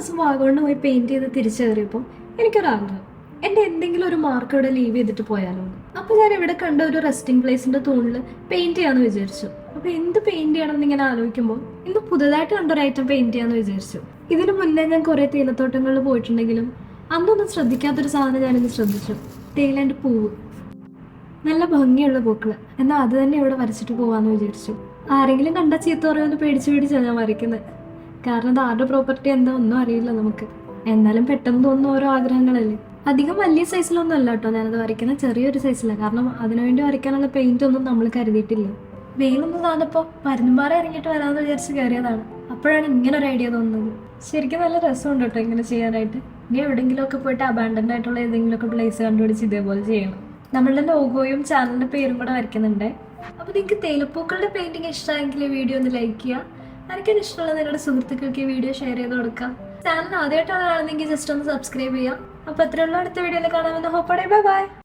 ദിവസം വാഗമണ് പോയി പെയിന്റ് ചെയ്ത് തിരിച്ചു കയറിയപ്പോൾ എനിക്കൊരാഗ്രഹം, എൻ്റെ എന്തെങ്കിലും ഒരു മാർക്ക് ഇവിടെ ലീവ് ചെയ്തിട്ട് പോയാലോ. അപ്പോൾ ഞാൻ ഇവിടെ കണ്ട ഒരു റെസ്റ്റിംഗ് പ്ലേസിന്റെ തൂണിൽ പെയിന്റ് ചെയ്യാന്ന് വിചാരിച്ചു. അപ്പോൾ എന്ത് പെയിന്റ് ചെയ്യണമെന്ന് ഇങ്ങനെ ആലോചിക്കുമ്പോൾ ഇന്ന് പുതുതായിട്ട് കണ്ടൊരു ഐറ്റം പെയിന്റ് ചെയ്യാന്ന് വിചാരിച്ചു. ഇതിനു മുന്നേ ഞാൻ കുറേ തേയിലത്തോട്ടങ്ങളിൽ പോയിട്ടുണ്ടെങ്കിലും അന്നൊന്നും ശ്രദ്ധിക്കാത്തൊരു സാധനം ഞാനിന്ന് ശ്രദ്ധിച്ചു. തേയിലേൻ്റെ പൂവ്, നല്ല ഭംഗിയുള്ള പൂക്കൾ. എന്നാൽ അത് തന്നെ ഇവിടെ വരച്ചിട്ട് പോവാന്ന് വിചാരിച്ചു. ആരെങ്കിലും കണ്ടാൽ ചീത്ത പറയുമെന്ന് പേടിച്ചാണ് ഞാൻ വരയ്ക്കുന്നത്. കാരണം ഇത് ആരുടെ പ്രോപ്പർട്ടി എന്താ ഒന്നും അറിയില്ല നമുക്ക്. എന്നാലും പെട്ടെന്ന് തോന്നുന്ന ഓരോ ആഗ്രഹങ്ങളല്ലേ. അധികം വലിയ സൈസിലൊന്നും അല്ല കേട്ടോ ഞാനത് വരയ്ക്കുന്നത്, ചെറിയൊരു സൈസിലാണ്. കാരണം അതിനുവേണ്ടി വരയ്ക്കാനുള്ള പെയിന്റ് ഒന്നും നമ്മൾ കരുതിയിട്ടില്ല. വെയിലൊന്നും താന്നപ്പോൾ പരുന്തുംപാറ ഇറങ്ങിയിട്ട് വരാമെന്ന് വിചാരിച്ച് കയറിയതാണ്. അപ്പോഴാണ് ഇങ്ങനെ ഒരു ഐഡിയ തോന്നുന്നത്. ശരിക്കും നല്ല രസമുണ്ട് കേട്ടോ ഇങ്ങനെ ചെയ്യാനായിട്ട്. ഇനി എവിടെയെങ്കിലുമൊക്കെ പോയിട്ട് അബാൻഡൻഡ് ആയിട്ടുള്ള ഏതെങ്കിലുമൊക്കെ പ്ലേസ് കണ്ടുപിടിച്ച് ഇതേപോലെ ചെയ്യണം. നമ്മളുടെ ലോഗോയും ചാനലിൻ്റെ പേരും കൂടെ വരയ്ക്കുന്നുണ്ട്. അപ്പോൾ നിങ്ങൾക്ക് തേയിലപ്പൂക്കളുടെ പെയിന്റിങ് ഇഷ്ടമായെങ്കിൽ ഈ വീഡിയോ ഒന്ന് ലൈക്ക് ചെയ്യുക. എനിക്കത് ഇഷ്ടമുള്ള നിങ്ങളുടെ സുഹൃത്തുക്കൾക്ക് ഈ വീഡിയോ ഷെയർ ചെയ്ത് കൊടുക്കാം. ചാനൽ ആദ്യമായിട്ടാണ് കാണുന്നതെങ്കിൽ ജസ്റ്റ് ഒന്ന് സബ്സ്ക്രൈബ് ചെയ്യാം. അപ്പോൾ അത്രയുള്ള അടുത്ത വീഡിയോയിൽ കാണാമെന്ന് ഹോപ്പടെ. Bye bye.